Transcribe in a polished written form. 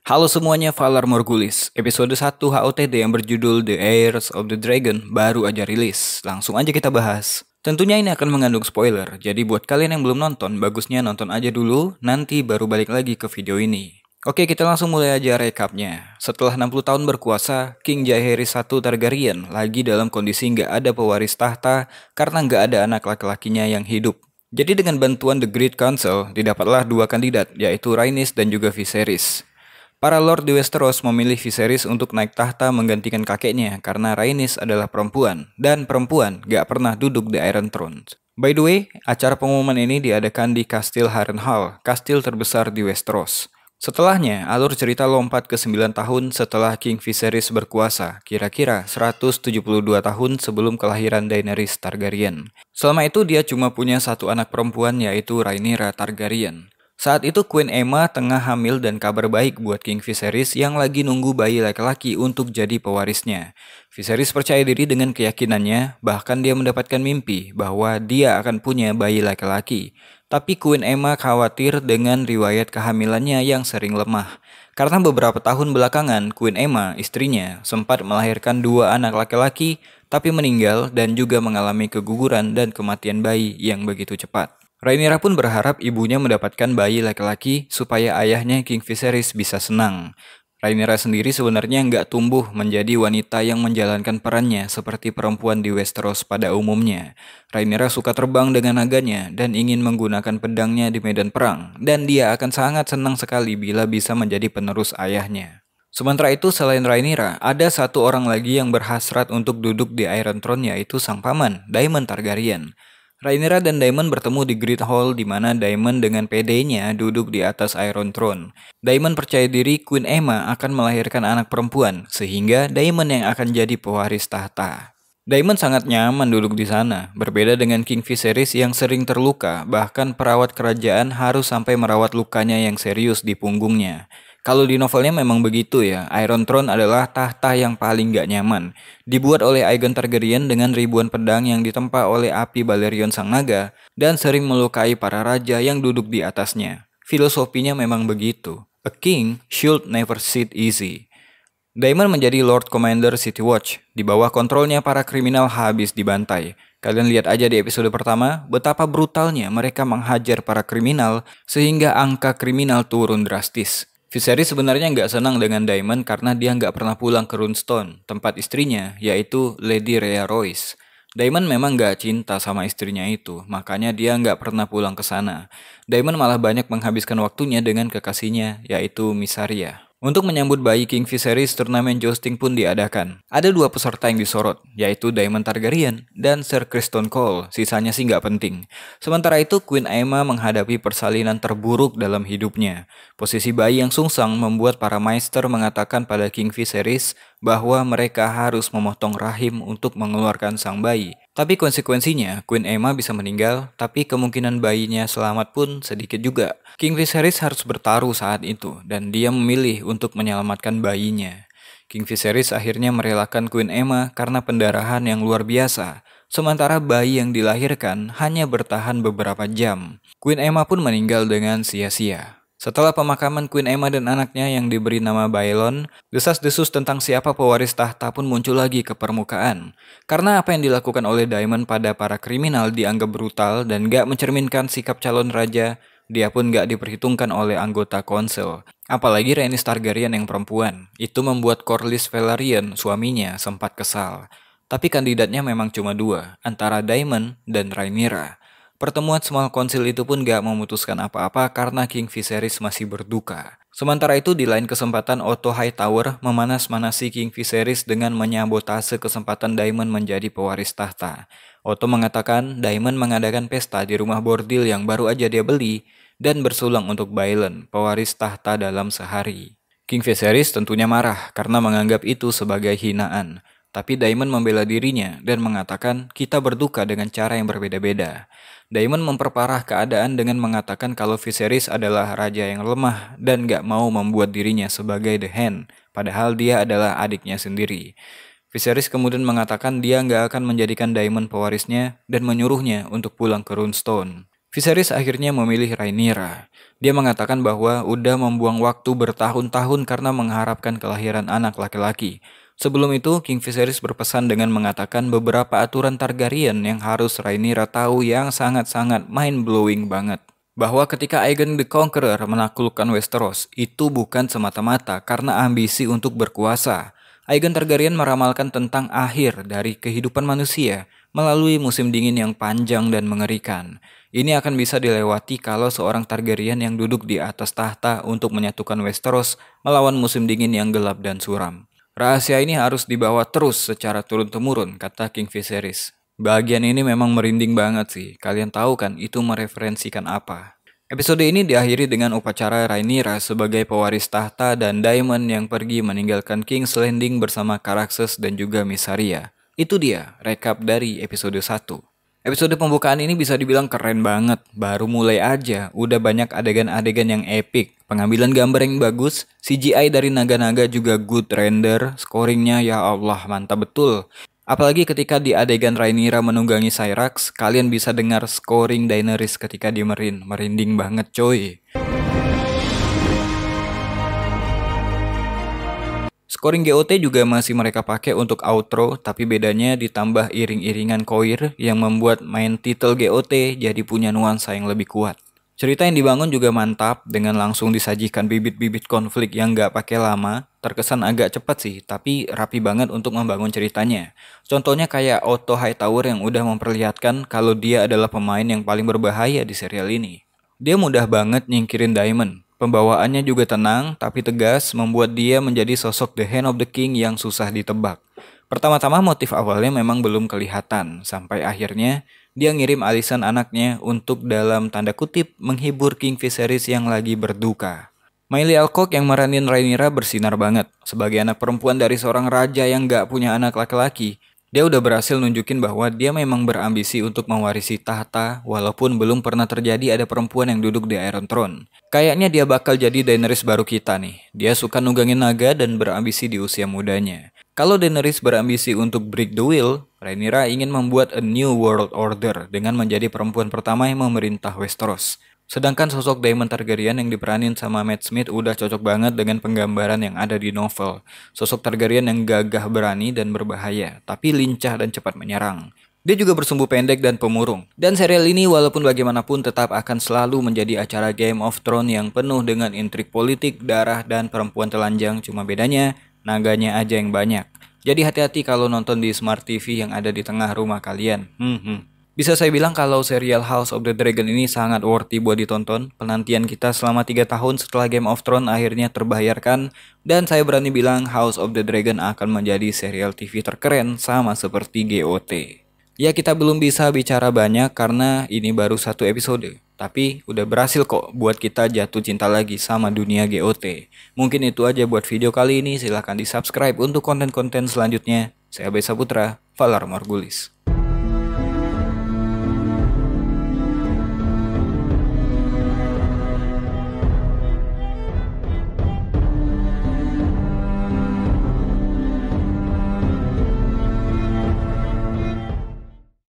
Halo semuanya, Valar Morghulis. Episode 1 HOTD yang berjudul The Heirs of the Dragon baru aja rilis. Langsung aja kita bahas. Tentunya ini akan mengandung spoiler, jadi buat kalian yang belum nonton, bagusnya nonton aja dulu, nanti baru balik lagi ke video ini. Oke, kita langsung mulai aja recapnya. Setelah 60 tahun berkuasa, King Jaehaerys I Targaryen lagi dalam kondisi nggak ada pewaris tahta karena nggak ada anak laki-lakinya yang hidup. Jadi dengan bantuan The Great Council, didapatlah dua kandidat, yaitu Rhaenys dan juga Viserys. Para Lord di Westeros memilih Viserys untuk naik tahta menggantikan kakeknya karena Rhaenys adalah perempuan, dan perempuan gak pernah duduk di Iron Throne. By the way, acara pengumuman ini diadakan di Kastil Harrenhal, kastil terbesar di Westeros. Setelahnya, alur cerita lompat ke 9 tahun setelah King Viserys berkuasa, kira-kira 172 tahun sebelum kelahiran Daenerys Targaryen. Selama itu dia cuma punya satu anak perempuan yaitu Rhaenyra Targaryen. Saat itu Queen Aemma tengah hamil dan kabar baik buat King Viserys yang lagi nunggu bayi laki-laki untuk jadi pewarisnya. Viserys percaya diri dengan keyakinannya, bahkan dia mendapatkan mimpi bahwa dia akan punya bayi laki-laki. Tapi Queen Aemma khawatir dengan riwayat kehamilannya yang sering lemah. Karena beberapa tahun belakangan, Queen Aemma, istrinya, sempat melahirkan dua anak laki-laki, tapi meninggal dan juga mengalami keguguran dan kematian bayi yang begitu cepat. Rhaenyra pun berharap ibunya mendapatkan bayi laki-laki supaya ayahnya King Viserys bisa senang. Rhaenyra sendiri sebenarnya nggak tumbuh menjadi wanita yang menjalankan perannya seperti perempuan di Westeros pada umumnya. Rhaenyra suka terbang dengan naganya dan ingin menggunakan pedangnya di medan perang, dan dia akan sangat senang sekali bila bisa menjadi penerus ayahnya. Sementara itu, selain Rhaenyra, ada satu orang lagi yang berhasrat untuk duduk di Iron Throne yaitu sang paman, Daemon Targaryen. Rhaenyra dan Daemon bertemu di Great Hall di mana Daemon dengan PD-nya duduk di atas Iron Throne. Daemon percaya diri Queen Aemma akan melahirkan anak perempuan, sehingga Daemon yang akan jadi pewaris tahta. Daemon sangat nyaman duduk di sana, berbeda dengan King Viserys yang sering terluka, bahkan perawat kerajaan harus sampai merawat lukanya yang serius di punggungnya. Kalau di novelnya memang begitu ya, Iron Throne adalah tahta yang paling gak nyaman. Dibuat oleh Aegon Targaryen dengan ribuan pedang yang ditempa oleh api Balerion Sang Naga, dan sering melukai para raja yang duduk di atasnya. Filosofinya memang begitu. A king should never sit easy. Daemon menjadi Lord Commander City Watch. Di bawah kontrolnya para kriminal habis dibantai. Kalian lihat aja di episode pertama, betapa brutalnya mereka menghajar para kriminal sehingga angka kriminal turun drastis. Viserys sebenarnya nggak senang dengan Daemon karena dia nggak pernah pulang ke Runestone, tempat istrinya, yaitu Lady Rhea Royce. Daemon memang nggak cinta sama istrinya itu, makanya dia nggak pernah pulang ke sana. Daemon malah banyak menghabiskan waktunya dengan kekasihnya, yaitu Mysaria. Untuk menyambut bayi King Viserys, turnamen jousting pun diadakan. Ada dua peserta yang disorot, yaitu Daemon Targaryen dan Ser Criston Cole, sisanya sih nggak penting. Sementara itu, Queen Aemma menghadapi persalinan terburuk dalam hidupnya. Posisi bayi yang sungsang membuat para maester mengatakan pada King Viserys bahwa mereka harus memotong rahim untuk mengeluarkan sang bayi. Tapi konsekuensinya, Queen Aemma bisa meninggal, tapi kemungkinan bayinya selamat pun sedikit juga. King Viserys harus bertaruh saat itu, dan dia memilih untuk menyelamatkan bayinya. King Viserys akhirnya merelakan Queen Aemma karena pendarahan yang luar biasa, sementara bayi yang dilahirkan hanya bertahan beberapa jam. Queen Aemma pun meninggal dengan sia-sia. Setelah pemakaman Queen Aemma dan anaknya yang diberi nama Baelon, desas-desus tentang siapa pewaris tahta pun muncul lagi ke permukaan. Karena apa yang dilakukan oleh Daemon pada para kriminal dianggap brutal dan gak mencerminkan sikap calon raja, dia pun gak diperhitungkan oleh anggota konsel. Apalagi Rhaenys Targaryen yang perempuan. Itu membuat Corlys Velaryon, suaminya, sempat kesal. Tapi kandidatnya memang cuma dua, antara Daemon dan Rhaenyra. Pertemuan Small Council itu pun gak memutuskan apa-apa karena King Viserys masih berduka. Sementara itu di lain kesempatan Otto Hightower memanas-manasi King Viserys dengan menyabotase kesempatan Daemon menjadi pewaris tahta. Otto mengatakan Daemon mengadakan pesta di rumah bordil yang baru aja dia beli dan bersulang untuk Baelon, pewaris tahta dalam sehari. King Viserys tentunya marah karena menganggap itu sebagai hinaan. Tapi Daemon membela dirinya dan mengatakan kita berduka dengan cara yang berbeda-beda. Daemon memperparah keadaan dengan mengatakan kalau Viserys adalah raja yang lemah dan gak mau membuat dirinya sebagai The Hand, padahal dia adalah adiknya sendiri. Viserys kemudian mengatakan dia nggak akan menjadikan Daemon pewarisnya dan menyuruhnya untuk pulang ke Runestone. Viserys akhirnya memilih Rhaenyra. Dia mengatakan bahwa udah membuang waktu bertahun-tahun karena mengharapkan kelahiran anak laki-laki. Sebelum itu, King Viserys berpesan dengan mengatakan beberapa aturan Targaryen yang harus Rhaenyra tahu yang sangat-sangat mind-blowing banget. Bahwa ketika Aegon the Conqueror menaklukkan Westeros, itu bukan semata-mata karena ambisi untuk berkuasa. Aegon Targaryen meramalkan tentang akhir dari kehidupan manusia melalui musim dingin yang panjang dan mengerikan. Ini akan bisa dilewati kalau seorang Targaryen yang duduk di atas tahta untuk menyatukan Westeros melawan musim dingin yang gelap dan suram. Rahasia ini harus dibawa terus secara turun-temurun, kata King Viserys. Bagian ini memang merinding banget sih. Kalian tahu kan itu mereferensikan apa? Episode ini diakhiri dengan upacara Rhaenyra sebagai pewaris tahta dan Daemon yang pergi meninggalkan King's Landing bersama Caraxes dan juga Mysaria. Itu dia recap dari episode 1. Episode pembukaan ini bisa dibilang keren banget. Baru mulai aja, udah banyak adegan-adegan yang epic. Pengambilan gambar yang bagus, CGI dari naga-naga juga good render, scoringnya ya Allah mantap betul. Apalagi ketika di adegan Rhaenyra menunggangi Syrax, kalian bisa dengar scoring Daenerys ketika di merinding banget coy. Scoring GOT juga masih mereka pakai untuk outro, tapi bedanya ditambah iring-iringan choir yang membuat main title GOT jadi punya nuansa yang lebih kuat. Cerita yang dibangun juga mantap dengan langsung disajikan bibit-bibit konflik yang gak pakai lama. Terkesan agak cepat sih, tapi rapi banget untuk membangun ceritanya. Contohnya kayak Otto Hightower yang udah memperlihatkan kalau dia adalah pemain yang paling berbahaya di serial ini. Dia mudah banget nyingkirin Daemon. Pembawaannya juga tenang tapi tegas, membuat dia menjadi sosok The Hand of the King yang susah ditebak. Pertama-tama motif awalnya memang belum kelihatan, sampai akhirnya dia ngirim alisan anaknya untuk dalam tanda kutip menghibur King Viserys yang lagi berduka. Miley Alcock yang meranin Rhaenyra bersinar banget. Sebagai anak perempuan dari seorang raja yang gak punya anak laki-laki, dia udah berhasil nunjukin bahwa dia memang berambisi untuk mewarisi tahta walaupun belum pernah terjadi ada perempuan yang duduk di Iron Throne. Kayaknya dia bakal jadi Daenerys baru kita nih. Dia suka nunggangin naga dan berambisi di usia mudanya. Kalau Daenerys berambisi untuk break the will, Rhaenyra ingin membuat a new world order dengan menjadi perempuan pertama yang memerintah Westeros. Sedangkan sosok Daemon Targaryen yang diperanin sama Matt Smith udah cocok banget dengan penggambaran yang ada di novel. Sosok Targaryen yang gagah berani dan berbahaya, tapi lincah dan cepat menyerang. Dia juga bersumbu pendek dan pemurung. Dan serial ini walaupun bagaimanapun tetap akan selalu menjadi acara Game of Thrones yang penuh dengan intrik politik, darah, dan perempuan telanjang. Cuma bedanya, naganya aja yang banyak. Jadi hati-hati kalau nonton di Smart TV yang ada di tengah rumah kalian. Bisa saya bilang kalau serial House of the Dragon ini sangat worthy buat ditonton. Penantian kita selama 3 tahun setelah Game of Thrones akhirnya terbayarkan. Dan saya berani bilang House of the Dragon akan menjadi serial TV terkeren sama seperti GOT. Ya kita belum bisa bicara banyak karena ini baru 1 episode. Tapi udah berhasil kok buat kita jatuh cinta lagi sama dunia GOT. Mungkin itu aja buat video kali ini. Silahkan di subscribe untuk konten-konten selanjutnya. Saya Abay Saputra, Valar Morghulis.